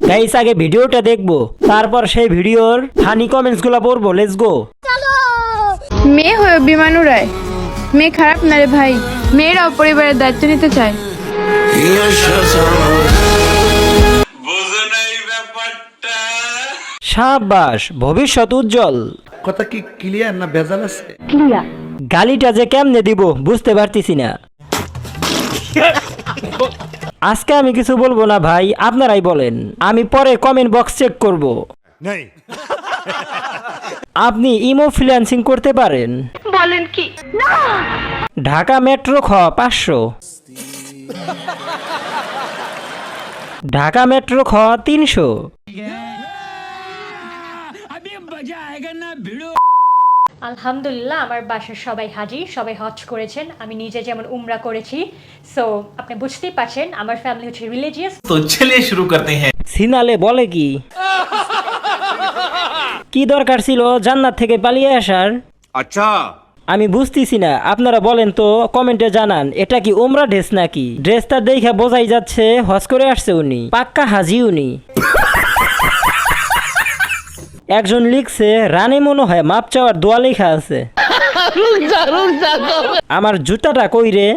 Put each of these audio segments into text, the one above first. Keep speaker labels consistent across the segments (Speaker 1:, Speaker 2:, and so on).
Speaker 1: Guys আগে ভিডিওটা দেখবো, তারপর সেই ভিডিওর ফানি কমেন্টস গুলা পড়বো। Let's go.
Speaker 2: মেয়ে হয়ে বিমান উড়ায়, মেয়ে খারাপ না রে ভাই, মেয়েরাও পরিবারের দায়িত্ব নিতে চায়।
Speaker 1: সাবাস, ভবিষ্যৎ উজ্জ্বল।
Speaker 3: কথা কি ক্লিয়ার না ভেজাল আছে?
Speaker 1: গালিটা যে কেমনে দিব বুঝতে পারতেছি না। আজকে আমি কিছু বলবো না ভাই, আপনারাই বলেন, আমি পরে কমেন্ট বক্স চেক করব। আপনি ইমো ফ্রিল্যান্সিং করতে পারেন?
Speaker 2: বলেন কি?
Speaker 1: ঢাকা মেট্রো খ 500, ঢাকা মেট্রো খ 300।
Speaker 4: আলহামদুলিল্লাহ, আমার বাসার সবাই হাজি, সবাই হজ করেছেন। আমি নিজে যেমন উমরা করেছি। সো আপনি বুঝতেই পারছেন আমার ফ্যামিলি হচ্ছে রিলিজিয়াস।
Speaker 5: तो चलिए शुरू करते हैं।
Speaker 1: সিনালে বলে কি কি দরকার ছিল জান্নাত থেকে পালিয়ে আসার?
Speaker 6: अच्छा
Speaker 1: আমি বুঝতেছি না, আপনারা বলেন তো, কমেন্টে জানান এটা কি উমরা ড্রেস নাকি? ড্রেসটা দেখে বোঝাই যাচ্ছে হজ করে আসছে উনি, পাক্কা হাজি উনি। একজন লিখছে রানে মনে হয় মাপ চাওয়ার দোয়া লেখা আছে। আমার জুতাটা কই রে?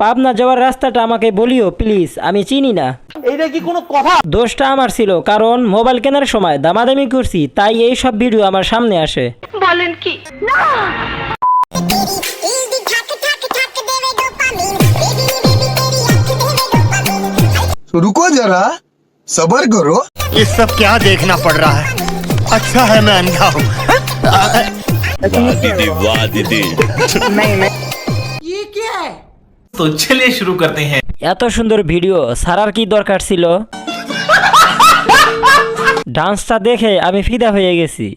Speaker 1: পাবনা যাওয়ার রাস্তাটা আমাকে বলিও প্লিজ, আমি চিনি না।
Speaker 3: এইটা কি কোনো কথা?
Speaker 1: দোষটা আমার ছিল, কারণ মোবাইল কেনার সময় দামাদামি করছি, তাই এই সব ভিডিও আমার সামনে আসে।
Speaker 2: বলেন কি?
Speaker 7: रुको जरा सबर करो।
Speaker 8: ये सब क्या देखना पड़ रहा है? अच्छा है मैं अंधा हूँ।
Speaker 6: वाह दीदी
Speaker 5: तो चलिए शुरू करते हैं।
Speaker 1: এত সুন্দর ভিডিও সারার কি দরকার ছিল? ডান্সটা দেখে আমি ফিদা হয়ে গেছি।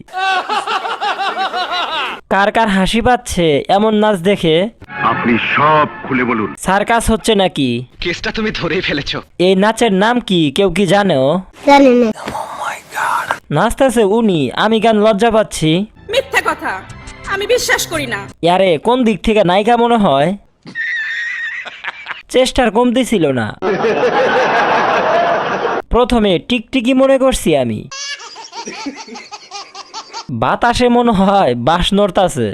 Speaker 1: কার কার হাসি পাচ্ছে এমন নাচ দেখে?
Speaker 6: আপনি সব খুলে বলুন।
Speaker 1: সার্কাস হচ্ছে নাকি?
Speaker 8: কেসটা তুমি ধরেই ফেলেছো।
Speaker 1: এই নাচের নাম কি কেউ কি জানো? নাচতেছে উনি, আমি গান লজ্জা পাচ্ছি।
Speaker 9: মিথ্যা কথা, আমি বিশ্বাস করি না।
Speaker 1: ইয়ারে কোন দিক থেকে নায়িকা মনে হয়? চেষ্টার কমতি ছিল না। প্রথমে টিকটিকি মনে করছি আমি, বাতাসে মনে হয় বাঁশ নড়তাছে।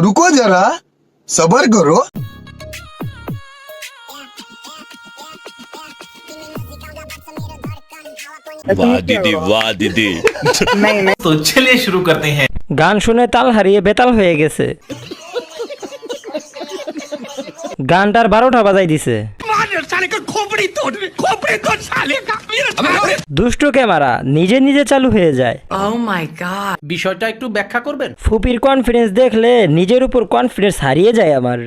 Speaker 7: रुको जरा सबर करो।
Speaker 6: वाह दीदी
Speaker 5: तो चलिए शुरू करते हैं।
Speaker 1: গান শুনে তাল হারিয়ে বেতাল হয়ে গেছে। গানটার 12টা বাজাই দিছে। দুষ্টু ক্যামেরা নিজে নিজে চালু হয়ে যায়।
Speaker 3: বিষয়টা একটু ব্যাখ্যা করবেন?
Speaker 1: ফুপির কনফিডেন্স দেখলে নিজের উপর কনফিডেন্স হারিয়ে যায় আমার।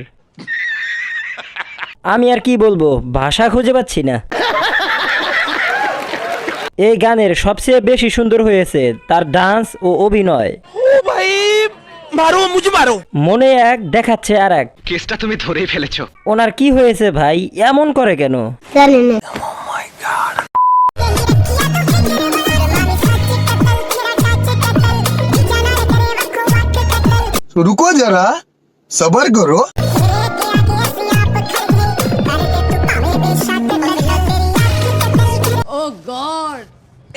Speaker 1: আমি আর কি বলবো, ভাষা খুঁজে পাচ্ছি না। এই গানের সবচেয়ে বেশি সুন্দর হয়েছে তার ডান্স ও অভিনয়।
Speaker 3: মারো মুঝে মারো।
Speaker 1: মনে এক দেখাচ্ছে আর এক।
Speaker 8: কেসটা তুমি ধরেই ফেলেছো।
Speaker 1: ওনার কি হয়েছে ভাই, এমন করে কেন?
Speaker 7: रुको जरा सबर करो।
Speaker 9: ओ गॉड,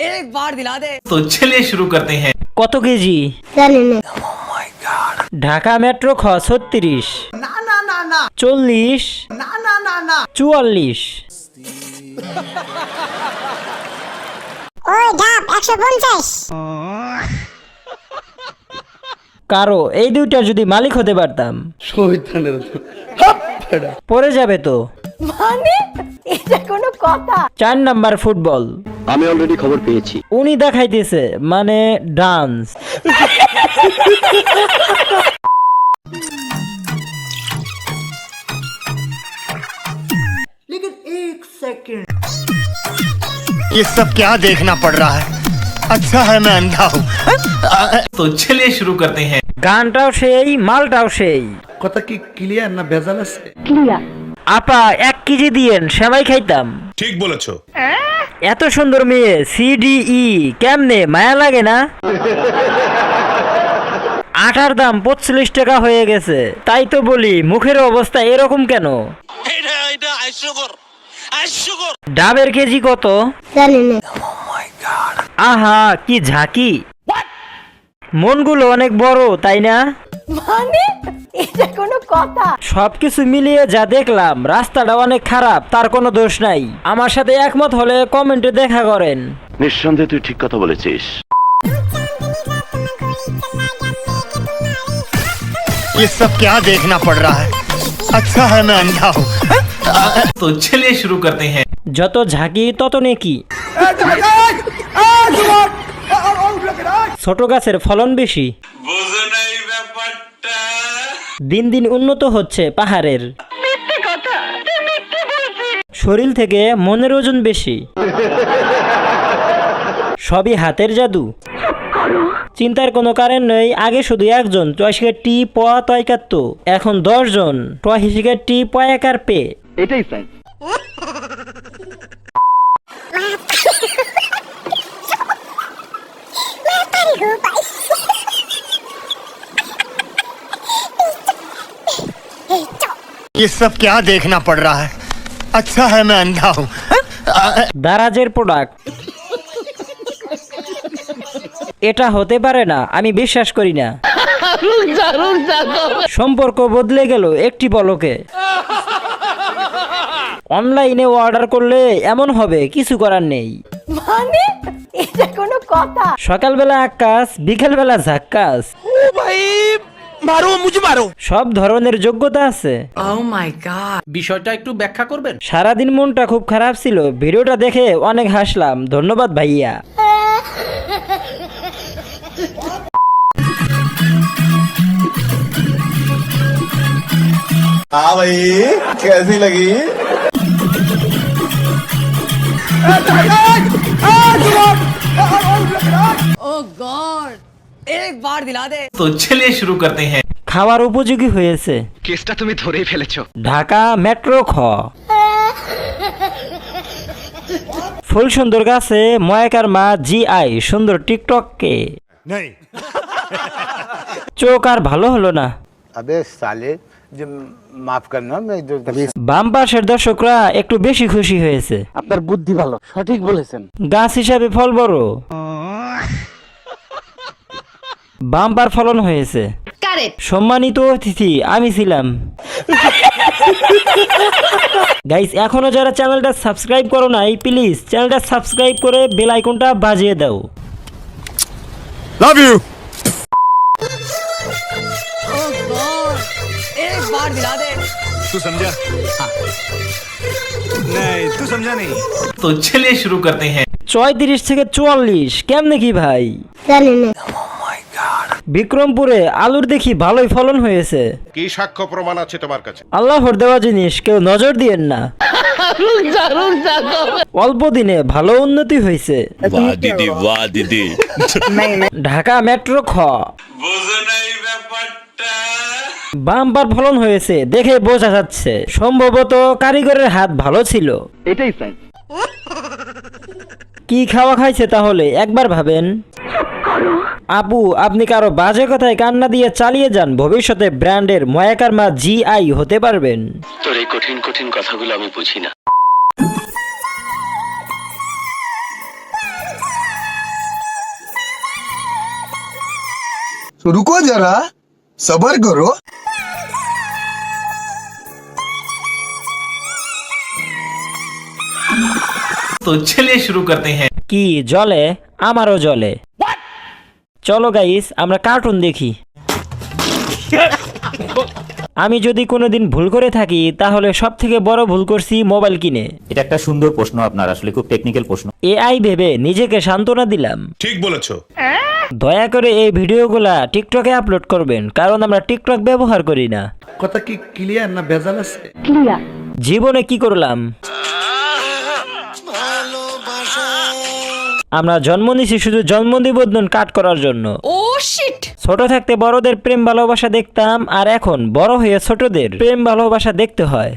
Speaker 9: एक बार दिला दे।
Speaker 5: तो चलिए शुरू करते हैं।
Speaker 1: কত কেজি? ঢাকা মেট্রো খ 36, 40, 44। কারো এই দুইটার যদি মালিক হতে পারতাম।
Speaker 3: শহীদানের
Speaker 1: পড়ে যাবে তো।
Speaker 2: মানে এটা কোনো কথা?
Speaker 1: 4 নাম্বার ফুটবল।
Speaker 6: আমি অলরেডি খবর পেয়েছি।
Speaker 1: উনি দেখাইতেছে মানে ডান্স।
Speaker 8: ये सब क्या देखना पड़ रहा है? अच्छा है मैं अंधा हूँ।
Speaker 5: तो चलिए शुरू करते हैं।
Speaker 1: গানটাও সেই, মালটাও সেই।
Speaker 3: কথা কি ক্লিয়ার না ভেজাল আছে?
Speaker 1: আপা 1 কেজি দিয়েন, সেমাই খাইতাম।
Speaker 6: ঠিক বলেছো।
Speaker 1: এত সুন্দর মেয়ে, সিডিই কেমনে, মায়া লাগে না? আটার দাম 45 টাকা হয়ে গেছে। তাই তো বলি মুখের অবস্থা এরকম কেন? ডাবের কেজি কত? আহা কি ঝাঁকি, মনগুলো অনেক বড় তাই না? সবকিছু মিলিয়ে যা দেখলাম রাস্তাটা অনেক খারাপ, তার কোনো দোষ নাই। আমার সাথে একমত হলে কমেন্টে দেখা করেন।
Speaker 6: নিঃসন্দেহে তুই ঠিক কথা বলেছিস।
Speaker 8: ये सब क्या देखना पड़ रहा है? अच्छा है मैं अंधा हूँ।
Speaker 5: तो चलिए शुरू करते हैं।
Speaker 1: যত ঝাঁকি তত নেকি। ছোট গাছের ফলন বেশি। দিন দিন উন্নত হচ্ছে পাহাড়ের। শরীর থেকে মনের ওজন বেশি। সবই হাতের জাদু। চিন্তার কোনো কারণ নেই। আগে শুধু একজন টয়সিকের টি প তয় কাটত, এখন 10 জন টয়সিকের টি পয়াকার পে।
Speaker 6: এটাই সাইন্স।
Speaker 8: ये सब क्या देखना पड़ रहा है? अच्छा है मैं अंधा हूँ।
Speaker 1: দারাজের প্রোডাক্ট। এটা হতে পারে না, আমি বিশ্বাস করি না। সম্পর্ক বদলে গেল একটি পলকে। অনলাইনে অর্ডার করলে এমন হবে, কিছু করার নেই। সকালবেলা আকাশ, বিকেলবেলা ঝাক্কাস। সব ধরনের যোগ্যতা আছে।
Speaker 3: বিষয়টা একটু ব্যাখ্যা করবেন?
Speaker 1: সারাদিন মনটা খুব খারাপ ছিল, ভিডিওটা দেখে অনেক হাসলাম। ধন্যবাদ ভাইয়া।
Speaker 7: हाँ भाई कैसी लगी?
Speaker 9: ओ गॉड एक बार दिला दे।
Speaker 5: तो चलिए शुरू करते हैं।
Speaker 1: খাওয়ার উপযোগী হয়েছে।
Speaker 6: কেসটা তুমি ধরেই ফেলেছো।
Speaker 1: ঢাকা মেট্রো খ। ফুল সুন্দর গাছে ময়াকার মা GI সুন্দর টিকটক কে।
Speaker 8: नहीं।
Speaker 1: চোখ আর ভালো হলো না।
Speaker 7: अबे साले जो माफ करना मैं
Speaker 1: বাম পাশের দর্শকরা একটু বেশি খুশি হয়েছে।
Speaker 3: আপনার বুদ্ধি ভালো, সঠিক বলেছেন।
Speaker 1: গাছ হিসাবে ফল বড়। বাম্পার ফলন হয়েছে। সম্মানিত অতিথি আমি ছিলাম। গাইস এখনো যারা চ্যানেলটা সাবস্ক্রাইব করো নাই, প্লিজ চ্যানেলটা সাবস্ক্রাইব করে বেল আইকনটা বাজিয়ে দাও।
Speaker 8: Love you.
Speaker 9: ओ गॉड एक बार दिला दे।
Speaker 8: तू समझा? नहीं तू समझा नहीं।
Speaker 5: तो चलिए शुरू करते हैं।
Speaker 1: 34 থেকে 44 কেমনে কি ভাই? বিক্রমপুরে আলুর দেখি ভালোই ফলন হয়েছে।
Speaker 6: কি সাক্ষ্য প্রমাণ আছে তোমার কাছে?
Speaker 1: আল্লাহর দেওয়া জিনিস কেউ নজর দিয়েন না। অল্প দিনে ভালো উন্নতি হয়েছে।
Speaker 6: বাহ দিদি বাহ দিদি।
Speaker 1: ঢাকা মেট্রো খ। বাম্পার ফলন হয়েছে দেখে বোঝা যাচ্ছে, সম্ভবত কারিগরের হাত ভালো ছিল।
Speaker 6: এটাই সাইন্স।
Speaker 1: কি খাওয়া খাইছে তাহলে একবার ভাবেন। আপু আপনি কারো বাজে কথায় কান্না দিয়ে চালিয়ে যান, ভবিষ্যতে ব্র্যান্ডের ময়াকার মা GI হতে পারবেন।
Speaker 6: তোর এই কঠিন কঠিন কথাগুলো আমি বুঝি না।
Speaker 7: तो रुको जरा सबर करो।
Speaker 5: तो चलिए शुरू करते हैं।
Speaker 1: কি জলে? আমারও জলে। চলো গাইস আমরা কার্টুন দেখি। আমি যদি কোনোদিন ভুল করে থাকি তাহলে সব থেকে বড় ভুল করছি মোবাইল কিনে।
Speaker 10: এটা একটা সুন্দর প্রশ্ন আপনার, আসলে খুব টেকনিক্যাল প্রশ্ন।
Speaker 1: AI ভেবে নিজেকে সান্ত্বনা দিলাম।
Speaker 6: ঠিক বলেছো।
Speaker 1: দয়া করে এই ভিডিওগুলা টিকটকে আপলোড করবেন, কারণ আমরা টিকটক ব্যবহার করি না।
Speaker 3: কথা কি ক্লিয়ার না ভেজাল আছে?
Speaker 1: জীবনে কি করলাম? আমরা জন্ম নিছি শুধু জন্ম নিবন্ধন কাট করার জন্য।
Speaker 9: ও শিট।
Speaker 1: ছোট থাকতে বড়দের প্রেম ভালোবাসা দেখতাম, আর এখন বড় হয়ে ছোটদের প্রেম ভালোবাসা দেখতে হয়।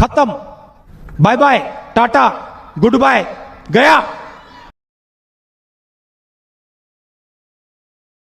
Speaker 3: खत्म, bye bye, tata, goodbye, गया।